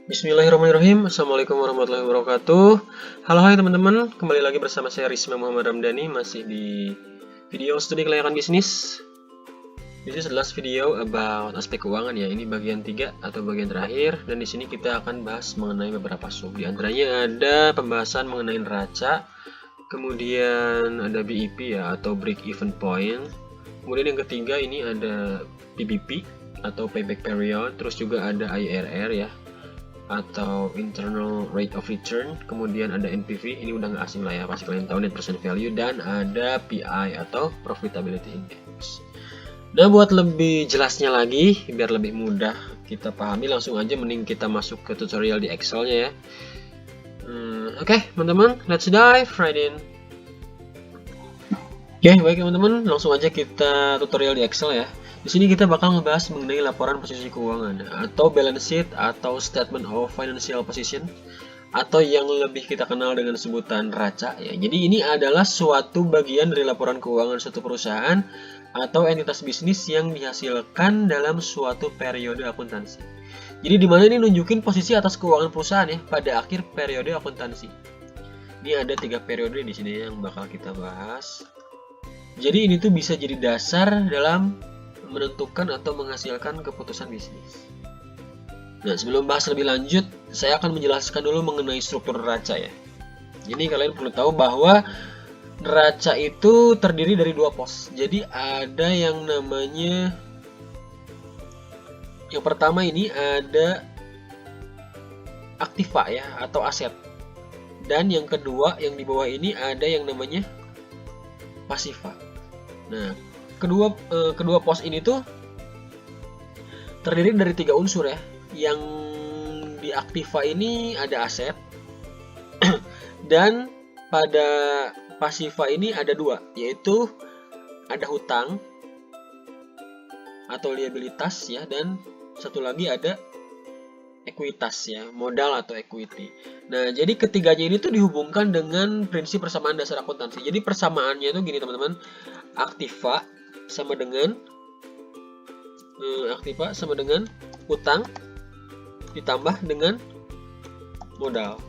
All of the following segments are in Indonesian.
Bismillahirrahmanirrahim. Assalamualaikum warahmatullahi wabarakatuh. Halo hai teman-teman, kembali lagi bersama saya Risma Muhammad Ramdhani, masih di video studi kelayakan bisnis. This is the last video about aspek keuangan ya. Ini bagian 3 atau bagian terakhir, dan di sini kita akan bahas mengenai beberapa sub. Di antaranya ada pembahasan mengenai neraca, kemudian ada BEP ya atau break even point. Kemudian yang ketiga ini ada PBP atau payback period, terus juga ada IRR ya atau internal rate of return, kemudian ada NPV, ini udah nggak asing lah ya, pasti kalian tahu, net present value, dan ada PI atau profitability index. Nah, buat lebih jelasnya lagi, biar lebih mudah kita pahami, langsung aja mending kita masuk ke tutorial di Excel-nya ya. Oke, teman-teman, let's dive right in. Oke, baik teman-teman, langsung aja kita tutorial di Excel ya. Di sini kita bakal ngebahas mengenai laporan posisi keuangan atau balance sheet atau statement of financial position, atau yang lebih kita kenal dengan sebutan neraca ya. Jadi ini adalah suatu bagian dari laporan keuangan suatu perusahaan atau entitas bisnis yang dihasilkan dalam suatu periode akuntansi. Jadi di mana ini nunjukin posisi atas keuangan perusahaan ya pada akhir periode akuntansi. Ini ada 3 periode di sini yang bakal kita bahas. Jadi ini tuh bisa jadi dasar dalam menentukan atau menghasilkan keputusan bisnis. Nah, sebelum bahas lebih lanjut, saya akan menjelaskan dulu mengenai struktur neraca ya. Jadi kalian perlu tahu bahwa neraca itu terdiri dari 2 pos. Jadi ada yang namanya, yang pertama ini ada aktiva ya atau aset. Dan yang kedua yang di bawah ini ada yang namanya pasiva. Nah, kedua pos ini tuh terdiri dari 3 unsur ya. Yang di aktiva ini ada aset dan pada pasiva ini ada 2, yaitu ada hutang atau liabilitas ya, dan satu lagi ada ekuitas ya, modal atau equity. Nah, jadi ketiganya ini tuh dihubungkan dengan prinsip persamaan dasar akuntansi. Jadi persamaannya itu gini teman-teman, aktiva sama dengan utang ditambah dengan modal.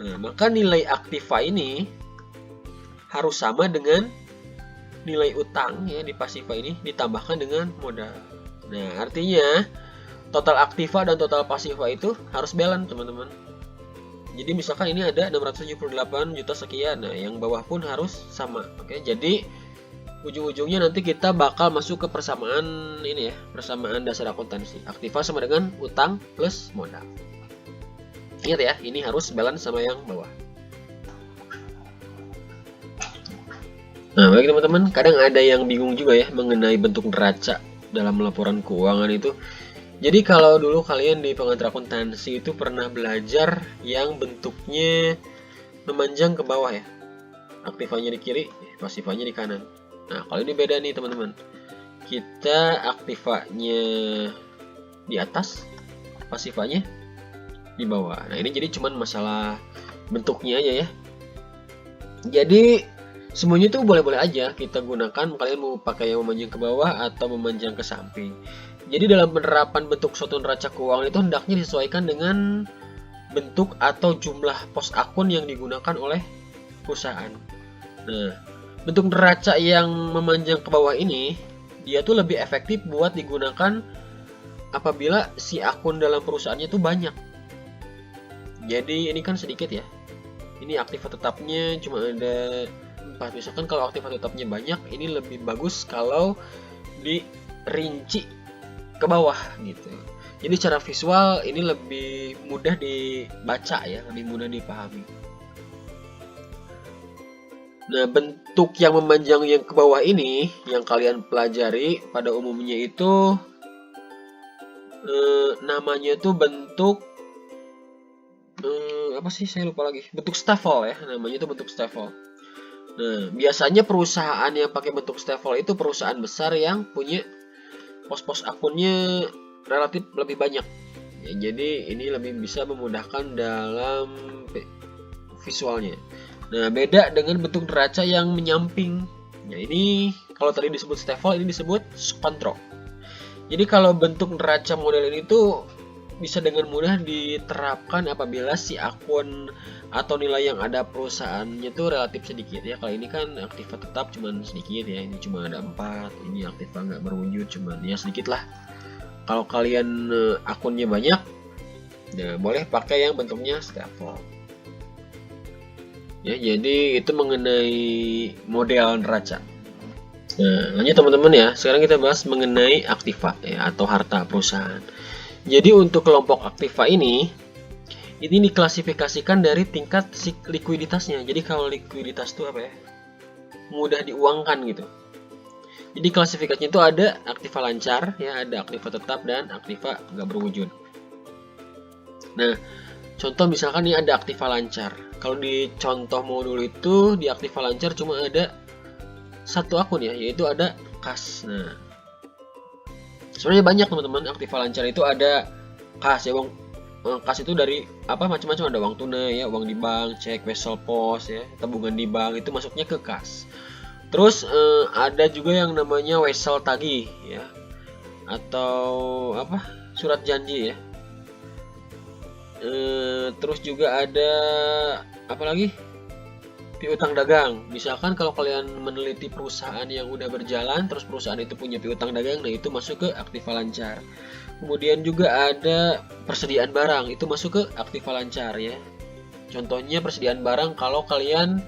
Nah, maka nilai aktiva ini harus sama dengan nilai utang ya di pasiva ini ditambahkan dengan modal. Nah, artinya total aktiva dan total pasiva itu harus balance teman-teman. Jadi misalkan ini ada 678 juta sekian, nah yang bawah pun harus sama. Oke, jadi ujung-ujungnya nanti kita bakal masuk ke persamaan ini ya, persamaan dasar akuntansi. Aktiva sama dengan utang plus modal. Ingat ya, ini harus balance sama yang bawah. Nah, bagi teman-teman, kadang ada yang bingung juga ya mengenai bentuk neraca dalam laporan keuangan itu. Jadi kalau dulu kalian di pengantar akuntansi itu pernah belajar yang bentuknya memanjang ke bawah ya. Aktivanya di kiri, pasifanya di kanan. Nah, kalau ini beda nih teman-teman. Kita aktivanya di atas, pasifanya di bawah. Nah, ini jadi cuman masalah bentuknya aja ya. Jadi semuanya itu boleh-boleh aja kita gunakan, kalian mau pakai yang memanjang ke bawah atau memanjang ke samping. Jadi dalam penerapan bentuk suatu neraca keuangan itu hendaknya disesuaikan dengan bentuk atau jumlah pos akun yang digunakan oleh perusahaan. Nah, bentuk neraca yang memanjang ke bawah ini dia tuh lebih efektif buat digunakan apabila si akun dalam perusahaannya tuh banyak. Jadi ini kan sedikit ya. Ini aktiva tetapnya cuma ada 4. Misalkan kalau aktiva tetapnya banyak, ini lebih bagus kalau dirinci ke bawah gitu. Jadi secara visual ini lebih mudah dibaca ya, lebih mudah dipahami. Nah, bentuk yang memanjang yang ke bawah ini yang kalian pelajari pada umumnya itu namanya tuh bentuk apa sih, saya lupa lagi. Bentuk staffel ya, namanya tuh bentuk staffel. Nah, biasanya perusahaan yang pakai bentuk staffel itu perusahaan besar yang punya pos-pos akunnya relatif lebih banyak. Ya, jadi ini lebih bisa memudahkan dalam visualnya. Nah, beda dengan bentuk neraca yang menyamping. Nah, ini kalau tadi disebut staffel, ini disebut kontrol. Jadi kalau bentuk neraca model ini tuh bisa dengan mudah diterapkan apabila si akun atau nilai yang ada perusahaannya itu relatif sedikit ya. Kalau ini kan aktiva tetap cuman sedikit ya, ini cuma ada 4, ini aktiva nggak berwujud cuman ya sedikit lah. Kalau kalian akunnya banyak, nah boleh pakai yang bentuknya scaffold. Ya, jadi itu mengenai model neraca. Nah, lanjut teman-teman ya. Sekarang kita bahas mengenai aktiva ya, atau harta perusahaan. Jadi untuk kelompok aktiva ini diklasifikasikan dari tingkat likuiditasnya. Jadi kalau likuiditas itu apa ya? Mudah diuangkan gitu. Jadi klasifikasinya itu ada aktiva lancar, ya, ada aktiva tetap dan aktiva nggak berwujud. Nah, contoh misalkan ini ada aktiva lancar. Kalau di contoh modul itu di aktiva lancar cuma ada satu akun ya, yaitu ada kas. Nah, sebenarnya banyak teman-teman aktiva lancar itu ada kas ya, kas itu dari apa macam-macam, ada uang tunai ya, uang di bank, cek, wesel pos ya, tabungan di bank itu masuknya ke kas. Terus ada juga yang namanya wesel tagih ya, atau apa, surat janji ya. Terus juga ada apa lagi, piutang dagang. Misalkan kalau kalian meneliti perusahaan yang udah berjalan terus perusahaan itu punya piutang dagang, nah itu masuk ke aktiva lancar. Kemudian juga ada persediaan barang, itu masuk ke aktiva lancar ya. Contohnya persediaan barang kalau kalian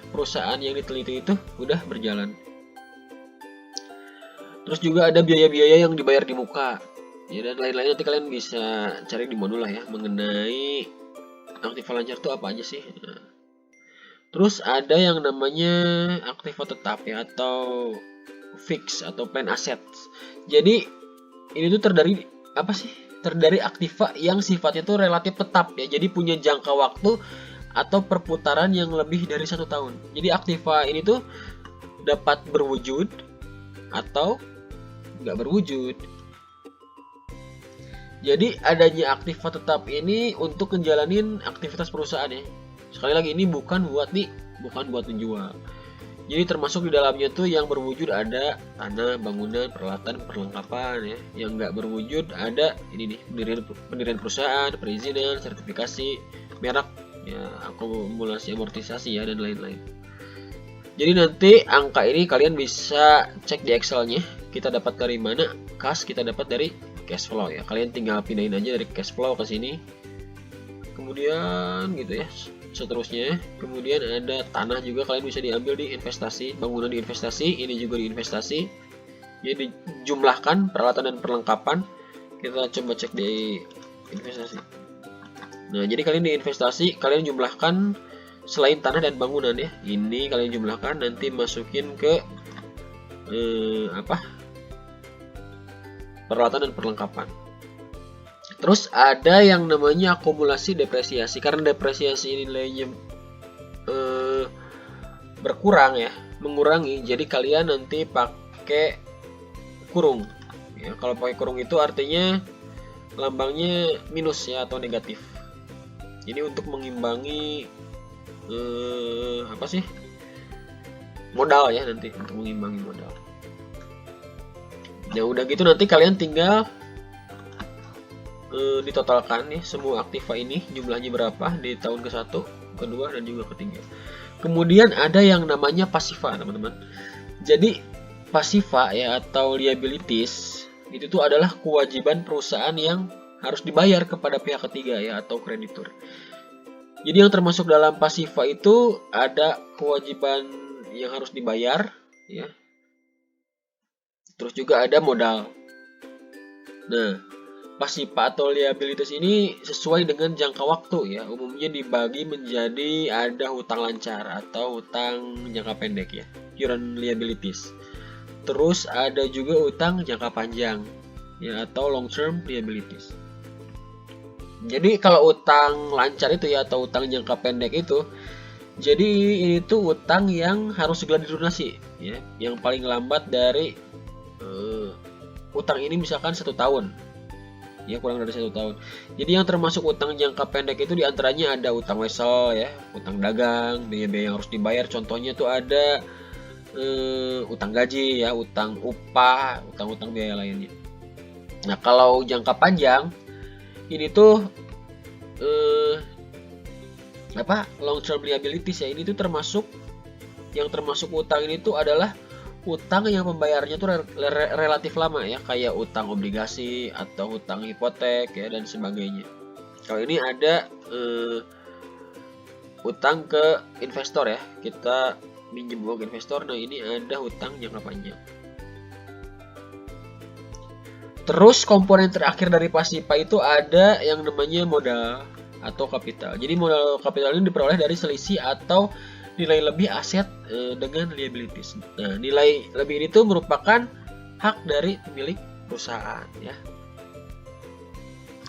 perusahaan yang diteliti itu udah berjalan. Terus juga ada biaya-biaya yang dibayar di muka ya, dan lain-lain. Nanti kalian bisa cari di modul lah ya mengenai aktiva lancar itu apa aja sih. Nah, terus ada yang namanya aktiva tetap ya, atau fix atau plan assets. Jadi ini tuh terdiri apa sih? Terdiri aktiva yang sifatnya tuh relatif tetap ya. Jadi punya jangka waktu atau perputaran yang lebih dari 1 tahun. Jadi aktiva ini tuh dapat berwujud atau nggak berwujud. Jadi adanya aktiva tetap ini untuk menjalanin aktivitas perusahaan ya. Sekali lagi ini bukan buat menjual. Jadi termasuk di dalamnya tuh yang berwujud ada tanah, bangunan, peralatan, perlengkapan ya. Yang nggak berwujud ada ini nih, pendirian perusahaan, perizinan, sertifikasi, merek ya, akumulasi amortisasi ya, dan lain-lain. Jadi nanti angka ini kalian bisa cek di Excel-nya. Kita dapat dari mana? Kas kita dapat dari cash flow ya. Kalian tinggal pindahin aja dari cash flow ke sini. Kemudian gitu ya, seterusnya. Kemudian ada tanah juga, kalian bisa diambil di investasi, bangunan di investasi, ini juga di investasi. Jadi dijumlahkan peralatan dan perlengkapan. Kita coba cek di investasi. Nah, jadi kalian di investasi kalian jumlahkan selain tanah dan bangunan ya. Ini kalian jumlahkan, nanti masukin ke peralatan dan perlengkapan. Terus ada yang namanya akumulasi depresiasi. Karena depresiasi nilainya berkurang ya, mengurangi. Jadi kalian nanti pakai kurung. Ya, kalau pakai kurung itu artinya lambangnya minus ya, atau negatif. Jadi untuk mengimbangi modal ya, nanti untuk mengimbangi modal. Ya udah gitu, nanti kalian tinggal ditotalkan nih semua aktiva ini jumlahnya berapa di tahun ke-1, kedua, dan juga ketiga. Kemudian ada yang namanya pasiva teman-teman. Jadi pasiva ya, atau liabilities itu tuh adalah kewajiban perusahaan yang harus dibayar kepada pihak ketiga ya, atau kreditur. Jadi yang termasuk dalam pasiva itu ada kewajiban yang harus dibayar ya. Terus juga ada modal. Nah, pasiva atau liabilities ini sesuai dengan jangka waktu ya. Umumnya dibagi menjadi ada hutang lancar atau hutang jangka pendek ya, current liabilities. Terus ada juga hutang jangka panjang ya, atau long term liabilities. Jadi kalau utang lancar itu ya, atau utang jangka pendek itu, jadi ini tuh utang yang harus segera dilunasi ya, yang paling lambat dari utang ini misalkan 1 tahun ya, kurang dari 1 tahun. Jadi yang termasuk utang jangka pendek itu diantaranya ada utang wesel ya, utang dagang, biaya-biaya yang harus dibayar. Contohnya tuh ada utang gaji ya, utang upah, utang-utang biaya lainnya. Nah kalau jangka panjang ini tuh long term liabilities ya. Ini tuh termasuk utang ini tuh adalah utang yang pembayarannya tuh relatif lama ya, kayak utang obligasi atau utang hipotek ya dan sebagainya. Kalau ini ada utang ke investor ya, kita minjem uang ke investor. Nah ini ada utang jangka panjang. Terus komponen terakhir dari pasifa itu ada yang namanya modal atau kapital. Jadi modal kapital ini diperoleh dari selisih atau nilai lebih aset dengan liabilities. Nah, nilai lebih itu merupakan hak dari pemilik perusahaan ya.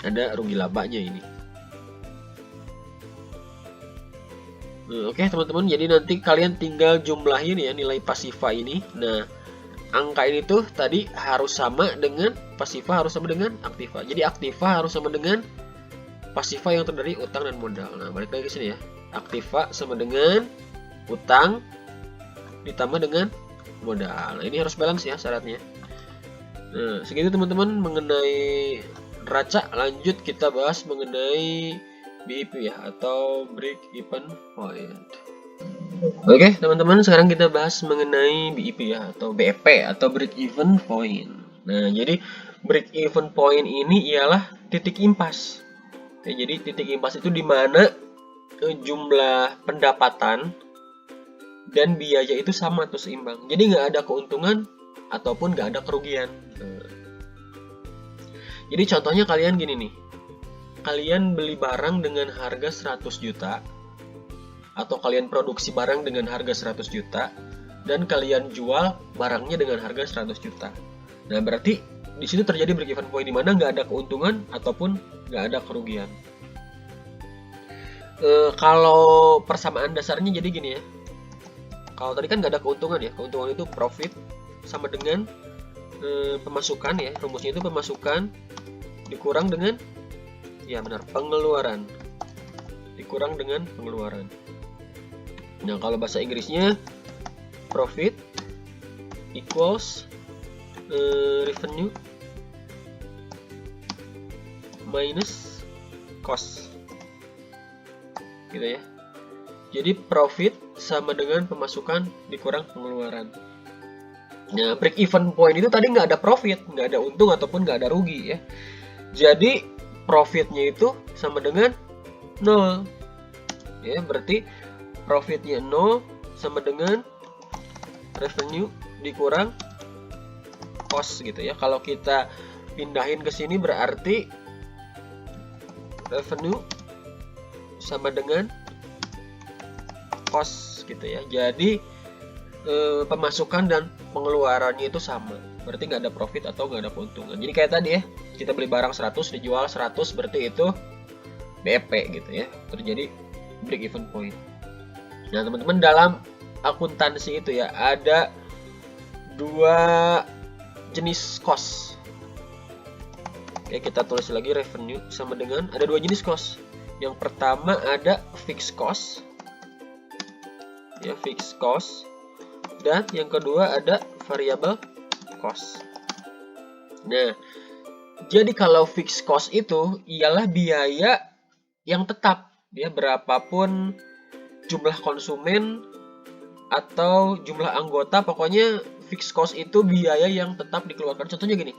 Ada rugi labanya ini. Oke teman-teman, jadi nanti kalian tinggal jumlahin ya nilai pasifa ini. Nah, angka ini tuh tadi harus sama dengan pasifa, harus sama dengan aktiva. Jadi aktiva harus sama dengan pasifa yang terdiri utang dan modal. Nah, balik lagi ke sini ya. Aktiva sama dengan utang ditambah dengan modal. Nah, ini harus balance ya syaratnya. Nah, segitu teman-teman mengenai neraca. Lanjut kita bahas mengenai BIP ya, atau break even point. Oke teman-teman, sekarang kita bahas mengenai BIP ya, atau BEP atau break even point. Nah, jadi break even point ini ialah titik impas. Ya, jadi titik impas itu di mana jumlah pendapatan dan biaya itu sama atau seimbang. Jadi nggak ada keuntungan ataupun nggak ada kerugian. Jadi contohnya kalian gini nih. Kalian beli barang dengan harga 100 juta atau kalian produksi barang dengan harga 100 juta dan kalian jual barangnya dengan harga 100 juta. Nah, berarti di situ terjadi break even point di mana nggak ada keuntungan ataupun nggak ada kerugian. Kalau persamaan dasarnya jadi gini ya. Kalau tadi kan nggak ada keuntungan ya. Keuntungan itu profit sama dengan pemasukan ya. Rumusnya itu pemasukan dikurang dengan pengeluaran dikurang dengan pengeluaran. Nah, kalau bahasa Inggrisnya profit equals revenue minus cost, gitu ya. Jadi profit sama dengan pemasukan dikurang pengeluaran. Nah, break even point itu tadi nggak ada profit, nggak ada untung ataupun nggak ada rugi ya. Jadi profitnya itu sama dengan 0 ya, berarti profitnya 0 sama dengan revenue dikurang cost gitu ya. Kalau kita pindahin ke sini berarti revenue sama dengan cost gitu ya. Jadi pemasukan dan pengeluarannya itu sama, berarti nggak ada profit atau nggak ada keuntungan. Jadi kayak tadi ya, kita beli barang 100 dijual 100, berarti itu BEP gitu ya, terjadi break even point. Nah teman-teman, dalam akuntansi itu ya ada dua jenis cost. Oke, kita tulis lagi revenue sama dengan ada dua jenis cost. Yang pertama ada fixed cost ya, fixed cost, dan yang kedua ada variable cost. Nah, jadi kalau fixed cost itu ialah biaya yang tetap ya, berapapun jumlah konsumen atau jumlah anggota, pokoknya fixed cost itu biaya yang tetap dikeluarkan. Contohnya gini,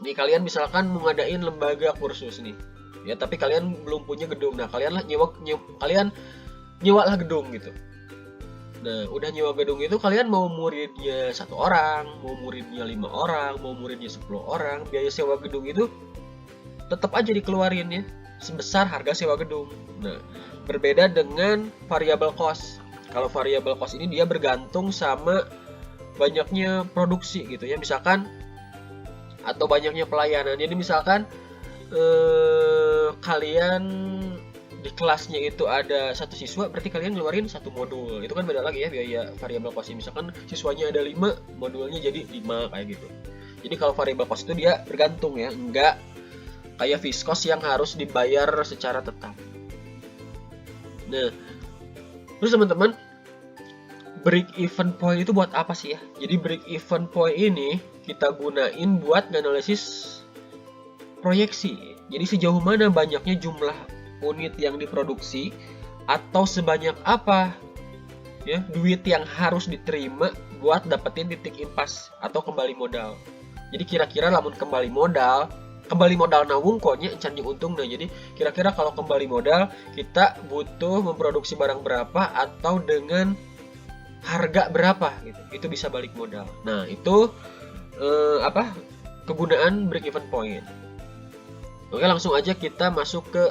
nih kalian misalkan mau ngadain lembaga kursus nih ya, tapi kalian belum punya gedung. Nah, kalian nyewa lah gedung gitu. Nah, udah nyewa gedung itu, kalian mau muridnya 1 orang, mau muridnya 5 orang, mau muridnya 10 orang, biaya sewa gedung itu tetap aja dikeluarin ya, sebesar harga sewa gedung. Nah, berbeda dengan variable cost. Kalau variable cost ini dia bergantung sama banyaknya produksi gitu ya, misalkan, atau banyaknya pelayanan. Jadi misalkan kalian di kelasnya itu ada 1 siswa, berarti kalian ngeluarin 1 modul. Itu kan beda lagi ya biaya variable cost. Misalkan siswanya ada 5, modulnya jadi 5 kayak gitu. Jadi kalau variable cost itu dia bergantung ya, enggak kayak fixed cost yang harus dibayar secara tetap. Nah, terus teman-teman, break even point itu buat apa sih ya? Jadi break even point ini kita gunain buat analisis proyeksi. Jadi sejauh mana banyaknya jumlah unit yang diproduksi atau sebanyak apa ya duit yang harus diterima buat dapetin titik impas atau kembali modal. Jadi kira-kira lamun kembali modal nawung koknya encan untung. Nah, jadi kira-kira kalau kembali modal kita butuh memproduksi barang berapa atau dengan harga berapa gitu. Itu bisa balik modal. Nah, itu kegunaan break even point. Oke, langsung aja kita masuk ke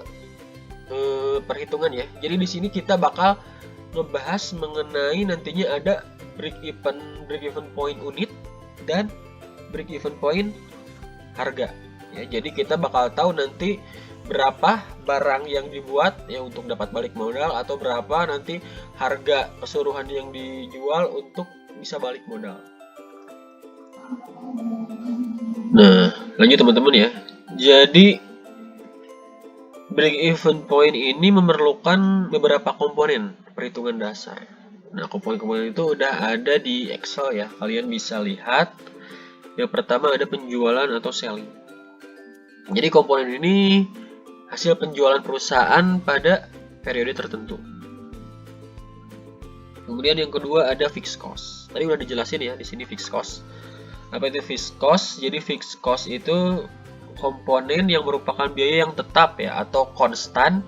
perhitungan ya. Jadi di sini kita bakal ngebahas mengenai nantinya ada break even point unit dan break even point harga. Ya, jadi kita bakal tahu nanti berapa barang yang dibuat ya untuk dapat balik modal atau berapa nanti harga keseluruhan yang dijual untuk bisa balik modal. Nah, lanjut teman-teman ya. Jadi break even point ini memerlukan beberapa komponen perhitungan dasar. Nah, komponen-komponen itu udah ada di Excel ya. Kalian bisa lihat. Yang pertama ada penjualan atau selling. Jadi komponen ini hasil penjualan perusahaan pada periode tertentu. Kemudian yang kedua ada fixed cost. Tadi udah dijelasin ya di sini fixed cost. Apa itu fixed cost? Jadi fixed cost itu komponen yang merupakan biaya yang tetap ya atau konstan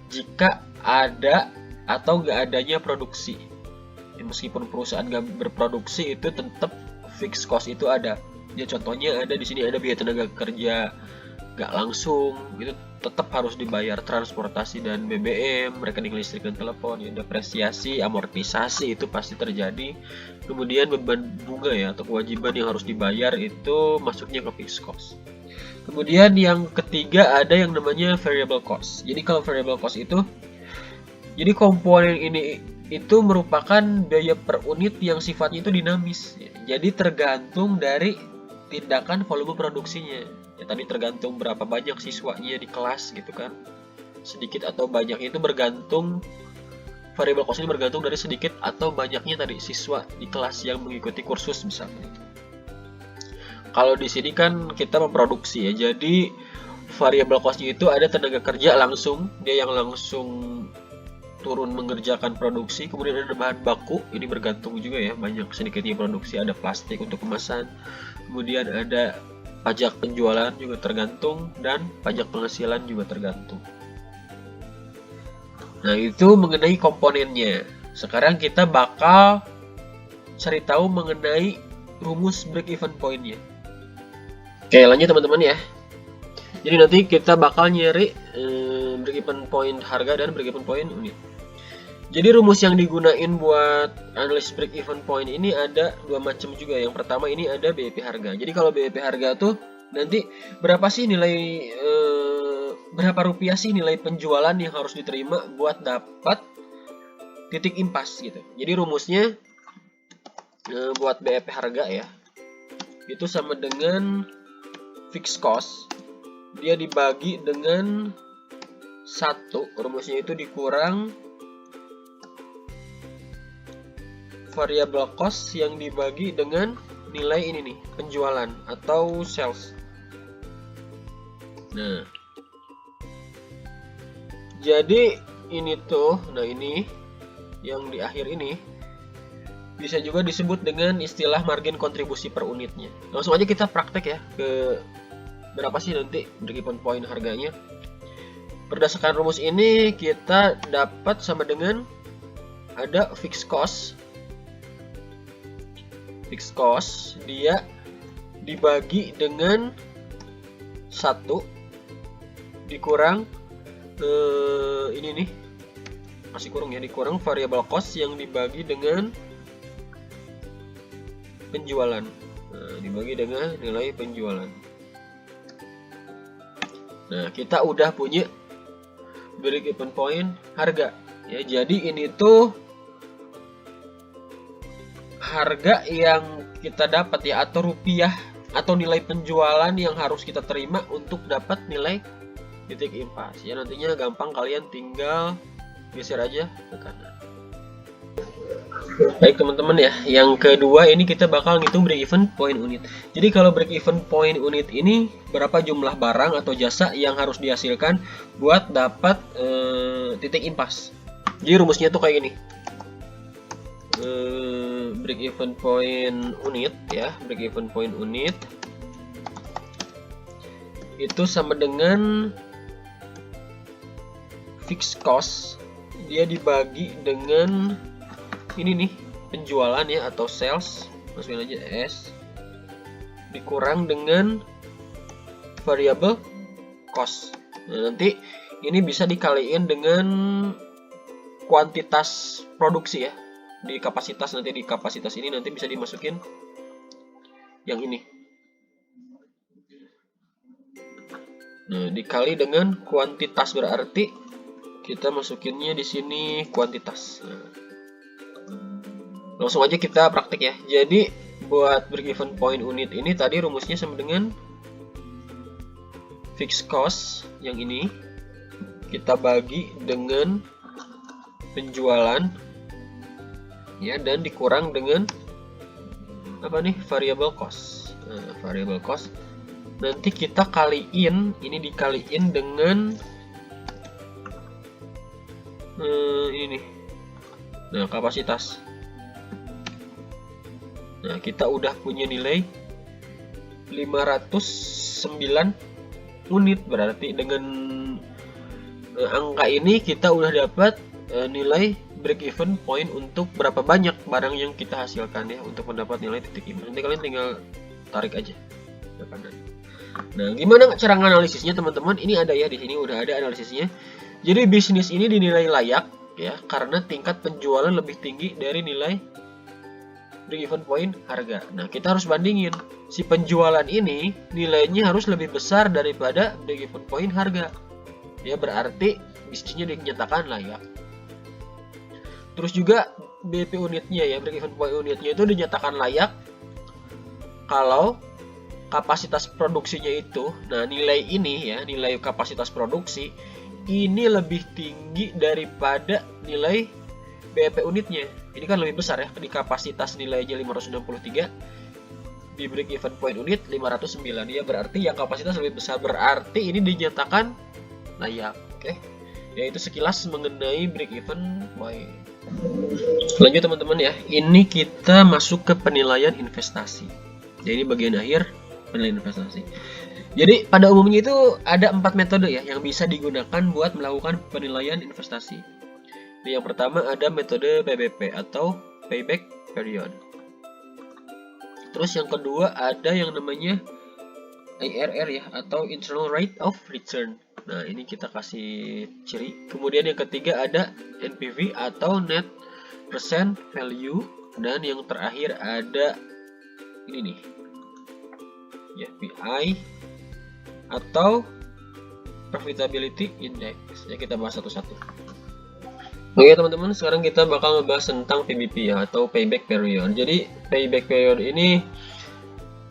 jika ada atau nggak adanya produksi. Ya, meskipun perusahaan nggak berproduksi itu tetap fixed cost itu ada. Ya contohnya ada di sini ada biaya tenaga kerja nggak langsung itu tetap harus dibayar, transportasi dan BBM, rekening listrik dan telepon, ya, depresiasi, amortisasi itu pasti terjadi. Kemudian beban bunga ya atau kewajiban yang harus dibayar itu masuknya ke fixed cost. Kemudian yang ketiga ada yang namanya variable cost. Jadi kalau variable cost itu jadi komponen ini itu merupakan biaya per unit yang sifatnya itu dinamis. Jadi tergantung dari tindakan volume produksinya. Ya tadi tergantung berapa banyak siswanya di kelas gitu kan. Sedikit atau banyak itu bergantung, variable cost ini bergantung dari sedikit atau banyaknya tadi siswa di kelas yang mengikuti kursus misalnya. Kalau di sini kan kita memproduksi ya. Jadi variable cost-nya itu ada tenaga kerja langsung, dia yang langsung turun mengerjakan produksi, kemudian ada bahan baku, ini bergantung juga ya, banyak sedikitnya produksi, ada plastik untuk kemasan, kemudian ada pajak penjualan juga tergantung, dan pajak penghasilan juga tergantung. Nah, itu mengenai komponennya. Sekarang kita bakal cari tahu mengenai rumus break even point-nya. Oke, lanjut teman-teman ya. Jadi nanti kita bakal nyari break even point harga dan break even point unit. Jadi rumus yang digunain buat analis break even point ini ada dua macam juga. Yang pertama ini ada BEP harga. Jadi kalau BEP harga tuh nanti berapa sih nilai berapa rupiah sih nilai penjualan yang harus diterima buat dapat titik impas gitu. Jadi rumusnya buat BEP harga ya itu sama dengan fixed cost, dia dibagi dengan 1, rumusnya itu dikurang variable cost yang dibagi dengan nilai ini nih, penjualan atau sales. Nah, jadi ini tuh, nah ini yang di akhir ini bisa juga disebut dengan istilah margin kontribusi per unitnya. Langsung aja kita praktek ya ke berapa sih nanti break even point harganya. Berdasarkan rumus ini kita dapat sama dengan ada fixed cost. Fixed cost dia dibagi dengan 1 dikurang ini nih masih kurang ya, dikurang variable cost yang dibagi dengan penjualan. Nah, dibagi dengan nilai penjualan. Nah, kita udah punya break even point harga ya. Jadi ini tuh harga yang kita dapat ya, atau rupiah atau nilai penjualan yang harus kita terima untuk dapat nilai titik impas ya. Nantinya gampang, kalian tinggal geser aja ke kanan. Baik teman-teman ya, yang kedua ini kita bakal ngitung break even point unit. Jadi kalau break even point unit ini berapa jumlah barang atau jasa yang harus dihasilkan buat dapat titik impas. Jadi rumusnya tuh kayak gini. Break even point unit ya, break even point unit itu sama dengan fixed cost, dia dibagi dengan ini nih penjualan ya atau sales, masukin aja S, dikurang dengan variable cost. Nah, nanti ini bisa dikaliin dengan kuantitas produksi ya, di kapasitas, nanti di kapasitas ini nanti bisa dimasukin yang ini. Nah, dikali dengan kuantitas berarti kita masukinnya di sini kuantitas. Nah, langsung aja kita praktik ya. Jadi buat break even point unit ini tadi rumusnya sama dengan fixed cost yang ini kita bagi dengan penjualan ya, dan dikurang dengan apa nih, variable cost. Nah, variable cost nanti kita kaliin, ini dikaliin dengan ini nih. Nah, kapasitas. Nah, kita udah punya nilai 509 unit, berarti dengan angka ini kita udah dapat nilai break even point untuk berapa banyak barang yang kita hasilkan ya, untuk mendapat nilai titik impas. Nanti kalian tinggal tarik aja ke kanan. Nah, gimana cara analisisnya teman-teman? Ini ada ya, di sini udah ada analisisnya. Jadi bisnis ini dinilai layak ya karena tingkat penjualan lebih tinggi dari nilai break even point harga. Nah, kita harus bandingin si penjualan ini nilainya harus lebih besar daripada break even point harga. Ya, berarti bisnisnya dinyatakan layak. Terus juga BP unitnya ya, break even point unitnya itu dinyatakan layak kalau kapasitas produksinya itu, nah nilai ini ya, nilai kapasitas produksi ini lebih tinggi daripada nilai BEP unitnya. Ini kan lebih besar ya, di kapasitas nilainya 563, di break even point unit 509 ya, berarti yang kapasitas lebih besar, berarti ini dinyatakan layak. Oke, yaitu sekilas mengenai break even point. Lanjut teman-teman ya, ini kita masuk ke penilaian investasi. Jadi bagian akhir penilaian investasi. Jadi pada umumnya itu ada 4 metode ya yang bisa digunakan buat melakukan penilaian investasi. Yang pertama ada metode PBP atau payback period. Terus yang kedua ada yang namanya IRR ya atau internal rate of return. Nah, ini kita kasih ciri. Kemudian yang ketiga ada NPV atau net present value, dan yang terakhir ada ini nih ya, PI atau profitability index. Ya, kita bahas satu-satu. Oke teman-teman, sekarang kita bakal ngebahas tentang PBP ya atau payback period. Jadi payback period ini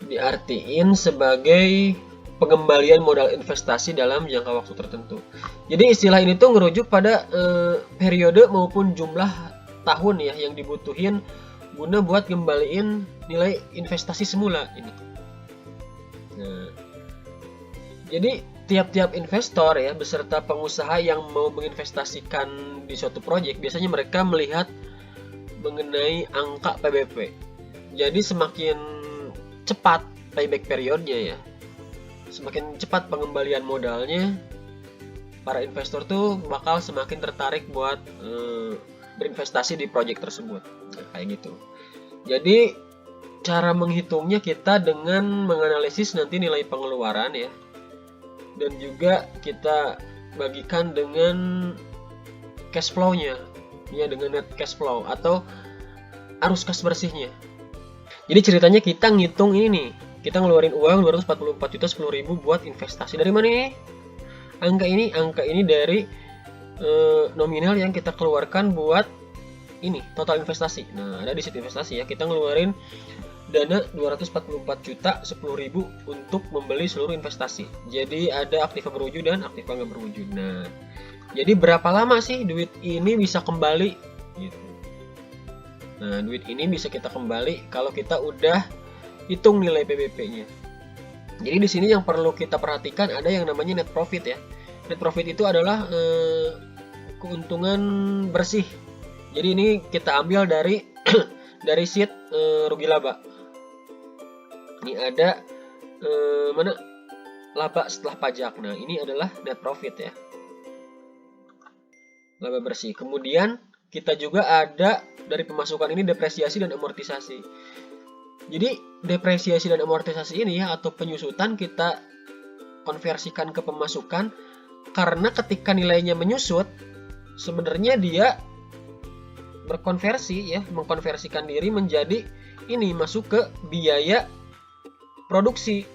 diartiin sebagai pengembalian modal investasi dalam jangka waktu tertentu. Jadi istilah ini tuh ngerujuk pada periode maupun jumlah tahun ya yang dibutuhin guna buat ngembaliin nilai investasi semula ini. Nah, jadi tiap-tiap investor ya beserta pengusaha yang mau menginvestasikan di suatu proyek biasanya mereka melihat mengenai angka PBP. Jadi semakin cepat payback periodnya ya, semakin cepat pengembalian modalnya, para investor tuh bakal semakin tertarik buat berinvestasi di proyek tersebut. Nah, kayak gitu. Jadi cara menghitungnya kita dengan menganalisis nanti nilai pengeluaran ya, dan juga kita bagikan dengan cash flow-nya ya, dengan net cash flow atau arus kas bersihnya. Jadi ceritanya kita ngitung ini nih, kita ngeluarin uang 244.010.000 buat investasi. Dari mana nih? Angka ini dari nominal yang kita keluarkan buat ini total investasi. Nah, ada di situ investasi ya, kita ngeluarin dana 244.010.000 untuk membeli seluruh investasi. Jadi ada aktiva berwujud dan aktiva nggak berwujud. Nah, jadi berapa lama sih duit ini bisa kembali gitu. Nah, duit ini bisa kita kembali kalau kita udah hitung nilai PBP-nya. Jadi di sini yang perlu kita perhatikan ada yang namanya net profit ya. Net profit itu adalah keuntungan bersih. Jadi ini kita ambil dari dari sheet rugi laba. Ini ada mana laba setelah pajak. Nah, ini adalah net profit ya. Laba bersih. Kemudian kita juga ada dari pemasukan ini depresiasi dan amortisasi. Jadi depresiasi dan amortisasi ini ya, atau penyusutan kita konversikan ke pemasukan karena ketika nilainya menyusut sebenarnya dia berkonversi ya, mengkonversikan diri menjadi ini masuk ke biaya produksi.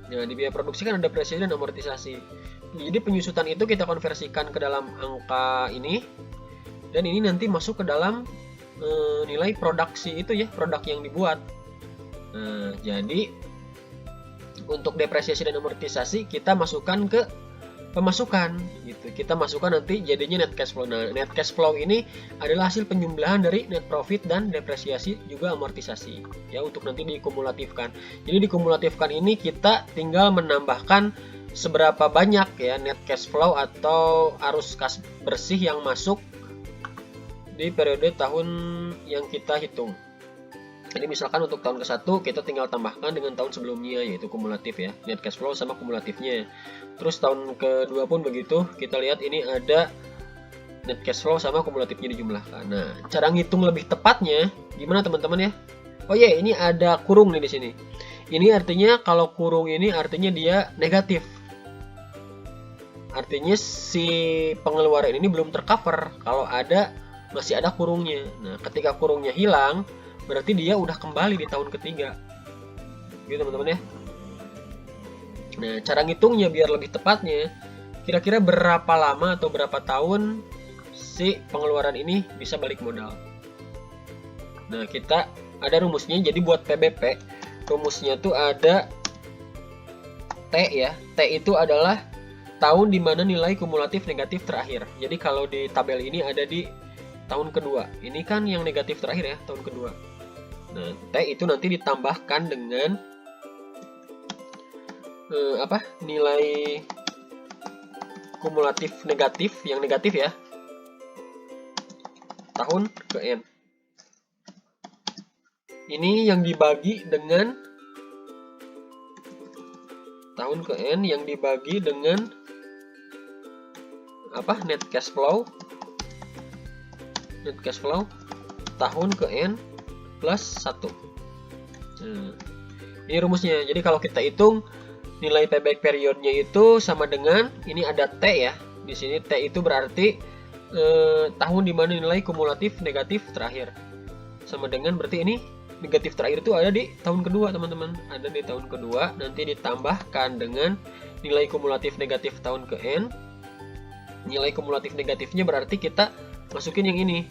Nah, di biaya produksi kan ada depresiasi dan amortisasi. Jadi penyusutan itu kita konversikan ke dalam angka ini, dan ini nanti masuk ke dalam nilai produksi itu ya, produk yang dibuat. Nah, jadi untuk depresiasi dan amortisasi kita masukkan ke pemasukan gitu. Kita masukkan nanti jadinya net cash flow. Nah, net cash flow ini adalah hasil penjumlahan dari net profit dan depresiasi juga amortisasi ya, untuk nanti dikumulatifkan. Jadi dikumulatifkan ini kita tinggal menambahkan seberapa banyak ya net cash flow atau arus kas bersih yang masuk di periode tahun yang kita hitung. Jadi misalkan untuk tahun ke-1 kita tinggal tambahkan dengan tahun sebelumnya, yaitu kumulatif ya, net cash flow sama kumulatifnya. Terus tahun ke-2 pun begitu, kita lihat ini ada net cash flow sama kumulatifnya dijumlahkan. Nah, cara ngitung lebih tepatnya gimana teman-teman ya? Oh iya, ini ada kurung nih di sini. Ini artinya kalau kurung ini artinya dia negatif. Artinya si pengeluaran ini belum tercover kalau masih ada kurungnya. Nah, ketika kurungnya hilang, berarti dia udah kembali di tahun ketiga. Gitu teman-teman ya. Nah, cara ngitungnya biar lebih tepatnya, kira-kira berapa lama atau berapa tahun si pengeluaran ini bisa balik modal. Nah, kita ada rumusnya. Jadi buat PBP, rumusnya tuh ada T ya. T itu adalah tahun dimana nilai kumulatif negatif terakhir. Jadi kalau di tabel ini ada di tahun kedua. Ini kan yang negatif terakhir ya, tahun kedua. Nah, T itu nanti ditambahkan dengan nilai kumulatif negatif, yang negatif ya, tahun ke N. Ini yang dibagi dengan tahun ke N yang dibagi dengan net cash flow tahun ke N plus 1. Nah, ini rumusnya. Jadi kalau kita hitung nilai payback periodnya itu sama dengan ini ada T ya. Di sini T itu berarti tahun dimana nilai kumulatif negatif terakhir. Sama dengan berarti ini negatif terakhir itu ada di tahun kedua teman-teman. Ada di tahun kedua, nanti ditambahkan dengan nilai kumulatif negatif tahun ke N. Nilai kumulatif negatifnya berarti kita masukin yang ini.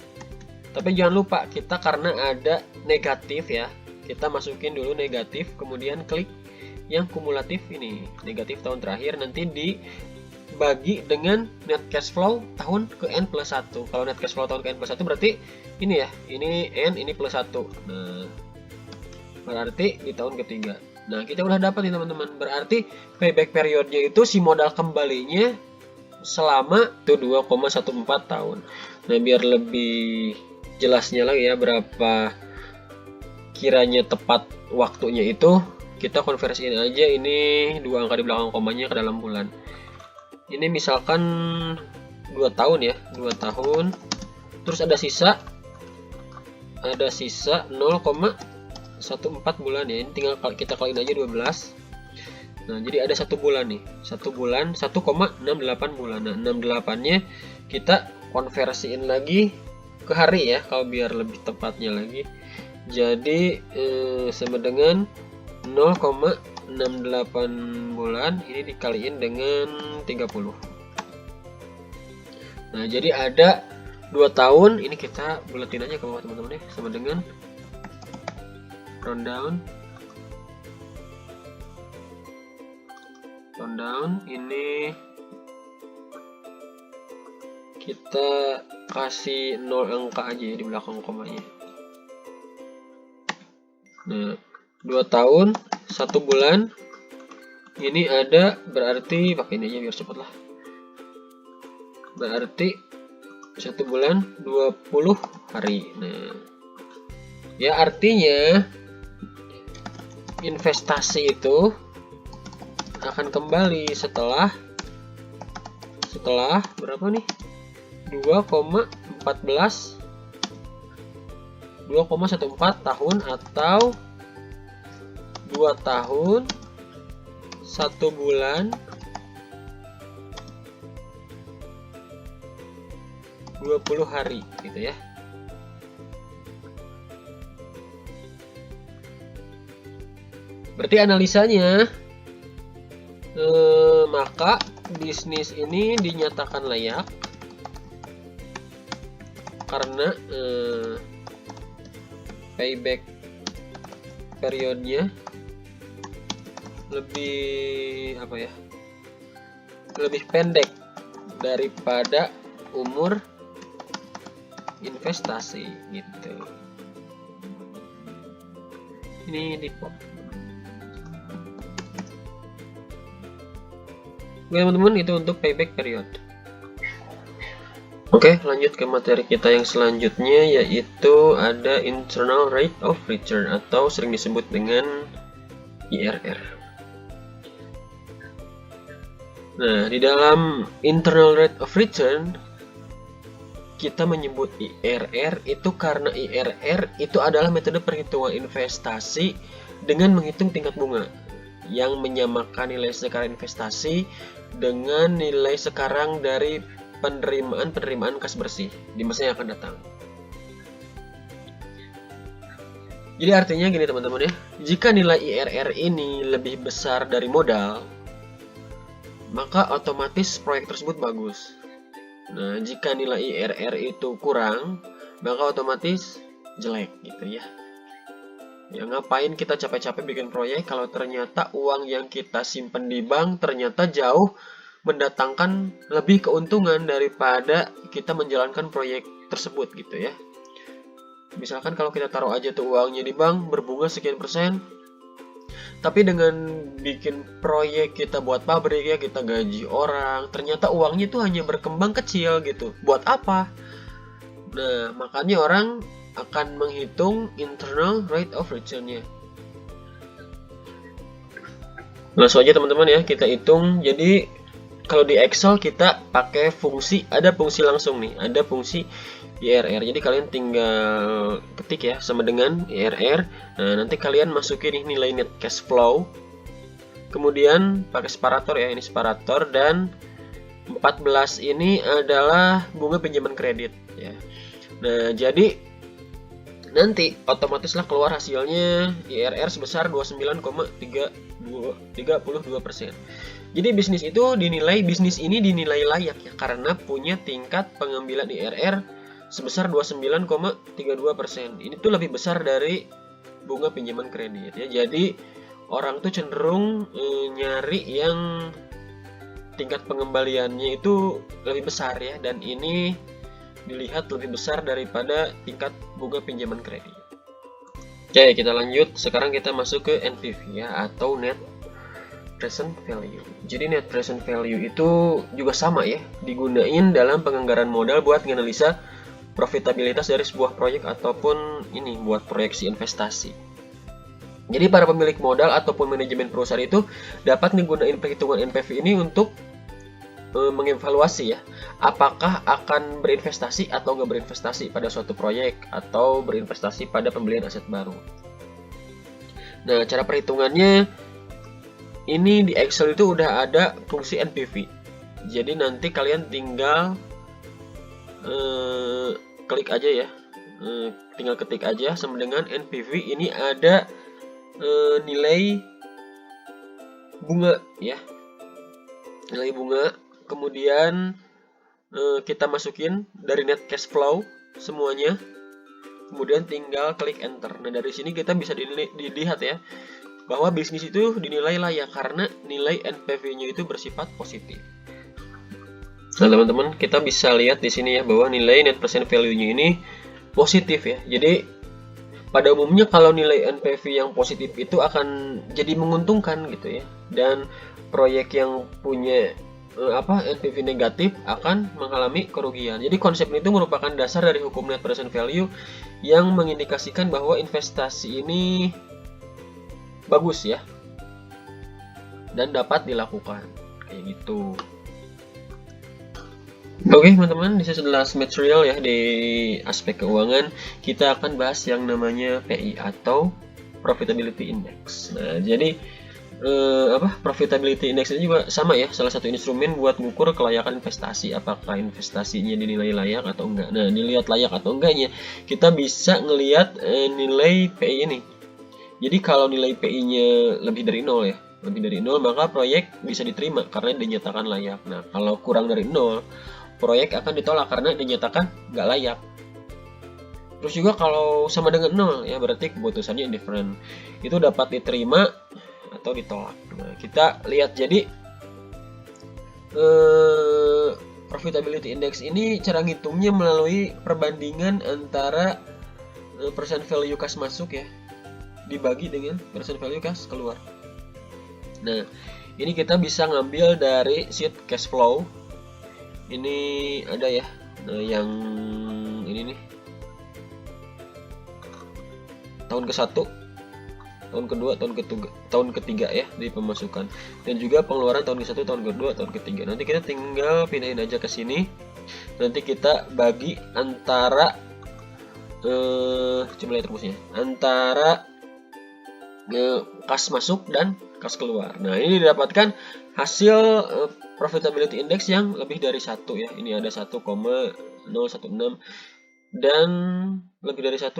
Tapi jangan lupa kita karena ada negatif ya, kita masukin dulu negatif, kemudian klik yang kumulatif ini, negatif tahun terakhir, nanti dibagi dengan net cash flow tahun ke N plus 1. Kalau net cash flow tahun ke N plus 1 berarti ini ya, ini N, ini plus 1. Nah, berarti di tahun ketiga. Nah, kita udah dapat nih teman-teman. Berarti payback periodnya itu si modal kembalinya selama itu 2,14 tahun. Nah, biar lebih jelasnya lagi ya berapa kiranya tepat waktunya itu, kita konversiin aja ini 2 angka di belakang komanya ke dalam bulan. Ini misalkan 2 tahun ya, 2 tahun. Terus ada sisa 0,14 bulan ya. Ini tinggal kita kaliin aja 12. Nah, jadi ada 1 bulan nih. 1 bulan 1,68 bulan. Nah, 68-nya kita konversiin lagi ke hari ya, kalau biar lebih tepatnya lagi. Jadi sama dengan 0,68 bulan ini dikaliin dengan 30. Nah, jadi ada 2 tahun. Ini kita bulatin aja ke bawah teman-teman ya, sama dengan rundown ini kita kasih 0 angka aja ya di belakang komanya. Nah, 2 tahun 1 bulan ini ada, berarti pakai ini aja biar cepet lah. Berarti 1 bulan 20 hari. Nah, ya artinya investasi itu akan kembali setelah berapa nih? 2,14 tahun atau 2 tahun 1 bulan 20 hari gitu ya. Berarti analisanya maka bisnis ini dinyatakan layak karena payback periodnya lebih lebih pendek daripada umur investasi gitu. Ini di pop. Oke teman-teman, itu untuk payback period. Oke, lanjut ke materi kita yang selanjutnya, yaitu ada internal rate of return atau sering disebut dengan IRR. Nah, di dalam internal rate of return kita menyebut IRR itu karena IRR itu adalah metode perhitungan investasi dengan menghitung tingkat bunga yang menyamakan nilai sekarang investasi dengan nilai sekarang dari penerimaan kas bersih di masa yang akan datang. Jadi artinya gini teman-teman ya, jika nilai IRR ini lebih besar dari modal, maka otomatis proyek tersebut bagus. Nah, jika nilai IRR itu kurang, maka otomatis jelek gitu ya. Ya ngapain kita capek-capek bikin proyek kalau ternyata uang yang kita simpen di bank ternyata jauh mendatangkan lebih keuntungan daripada kita menjalankan proyek tersebut gitu ya. Misalkan kalau kita taruh aja tuh uangnya di bank berbunga sekian persen, tapi dengan bikin proyek kita buat pabrik ya, kita gaji orang, ternyata uangnya tuh hanya berkembang kecil gitu. Buat apa? Nah, makanya orang akan menghitung internal rate of return-nya. Langsung aja teman-teman ya, kita hitung. Jadi kalau di Excel kita pakai fungsi, ada fungsi langsung nih, ada fungsi IRR. Jadi kalian tinggal ketik ya sama dengan IRR. Nah, nanti kalian masukin nih nilai net cash flow. Kemudian pakai separator ya, ini separator, dan 14 ini adalah bunga pinjaman kredit ya. Nah, jadi nanti otomatislah keluar hasilnya IRR sebesar 29,32%. Jadi bisnis ini dinilai layak ya karena punya tingkat pengambilan IRR sebesar 29,32%. Ini tuh lebih besar dari bunga pinjaman kredit ya. Jadi orang tuh cenderung nyari yang tingkat pengembaliannya itu lebih besar ya, dan ini dilihat lebih besar daripada tingkat bunga pinjaman kredit. Oke, kita lanjut. Sekarang kita masuk ke NPV ya, atau net present value. Jadi net present value itu juga sama ya, digunain dalam penganggaran modal buat menganalisa profitabilitas dari sebuah proyek ataupun ini buat proyeksi investasi. Jadi para pemilik modal ataupun manajemen perusahaan itu dapat menggunakan perhitungan NPV ini untuk mengevaluasi ya, apakah akan berinvestasi atau nggak berinvestasi pada suatu proyek atau berinvestasi pada pembelian aset baru. Nah, cara perhitungannya ini di Excel itu udah ada fungsi NPV. Jadi nanti kalian tinggal klik aja ya, tinggal ketik aja sama dengan NPV. Ini ada nilai bunga ya, nilai bunga. Kemudian kita masukin dari net cash flow semuanya, kemudian tinggal klik enter. Nah, dari sini kita bisa dilihat ya bahwa bisnis itu dinilai layak karena nilai NPV-nya itu bersifat positif. Nah, teman-teman, kita bisa lihat di sini ya bahwa nilai net present value-nya ini positif ya. Jadi pada umumnya kalau nilai NPV yang positif itu akan jadi menguntungkan gitu ya. Dan proyek yang punya NPV negatif akan mengalami kerugian. Jadi konsep itu merupakan dasar dari hukum net present value yang mengindikasikan bahwa investasi ini bagus ya dan dapat dilakukan kayak gitu. Oke teman-teman, this is the last material ya di aspek keuangan. Kita akan bahas yang namanya PI atau Profitability Index. Nah, jadi Profitability Index ini juga sama ya, salah satu instrumen buat mengukur kelayakan investasi, apakah investasinya dinilai layak atau enggak. Nah, dilihat layak atau enggaknya, kita bisa ngelihat nilai PI ini. Jadi kalau nilai PI-nya lebih dari 0 ya, lebih dari 0 maka proyek bisa diterima karena dinyatakan layak. Nah, kalau kurang dari 0, proyek akan ditolak karena dinyatakan nggak layak. Terus juga kalau sama dengan 0 ya berarti keputusannya indifferent. Itu dapat diterima atau ditolak. Nah, kita lihat jadi profitability index ini cara ngitungnya melalui perbandingan antara percent value kas masuk ya dibagi dengan percent value kas keluar. Nah, ini kita bisa ngambil dari sheet cash flow. Ini ada ya, nah yang ini nih tahun ke-1, tahun kedua, tahun ketiga ya di pemasukan, dan juga pengeluaran tahun ke-1, tahun kedua, tahun ketiga. Nanti kita tinggal pindahin aja ke sini. Nanti kita bagi antara coba lihat rumusnya, antara kas masuk dan kas keluar. Nah, ini didapatkan hasil profitability index yang lebih dari 1 ya. Ini ada 1,016 dan lebih dari 1.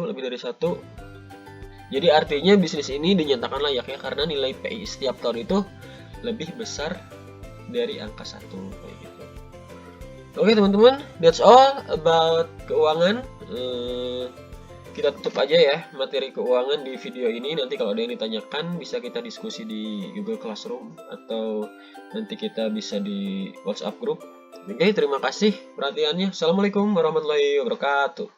Jadi artinya bisnis ini dinyatakan layak ya karena nilai PI setiap tahun itu lebih besar dari angka 1 kayak gitu. Oke teman-teman, that's all about keuangan. Kita tutup aja ya materi keuangan di video ini. Nanti kalau ada yang ditanyakan bisa kita diskusi di Google Classroom atau nanti kita bisa di WhatsApp group. Oke, terima kasih perhatiannya. Assalamualaikum warahmatullahi wabarakatuh.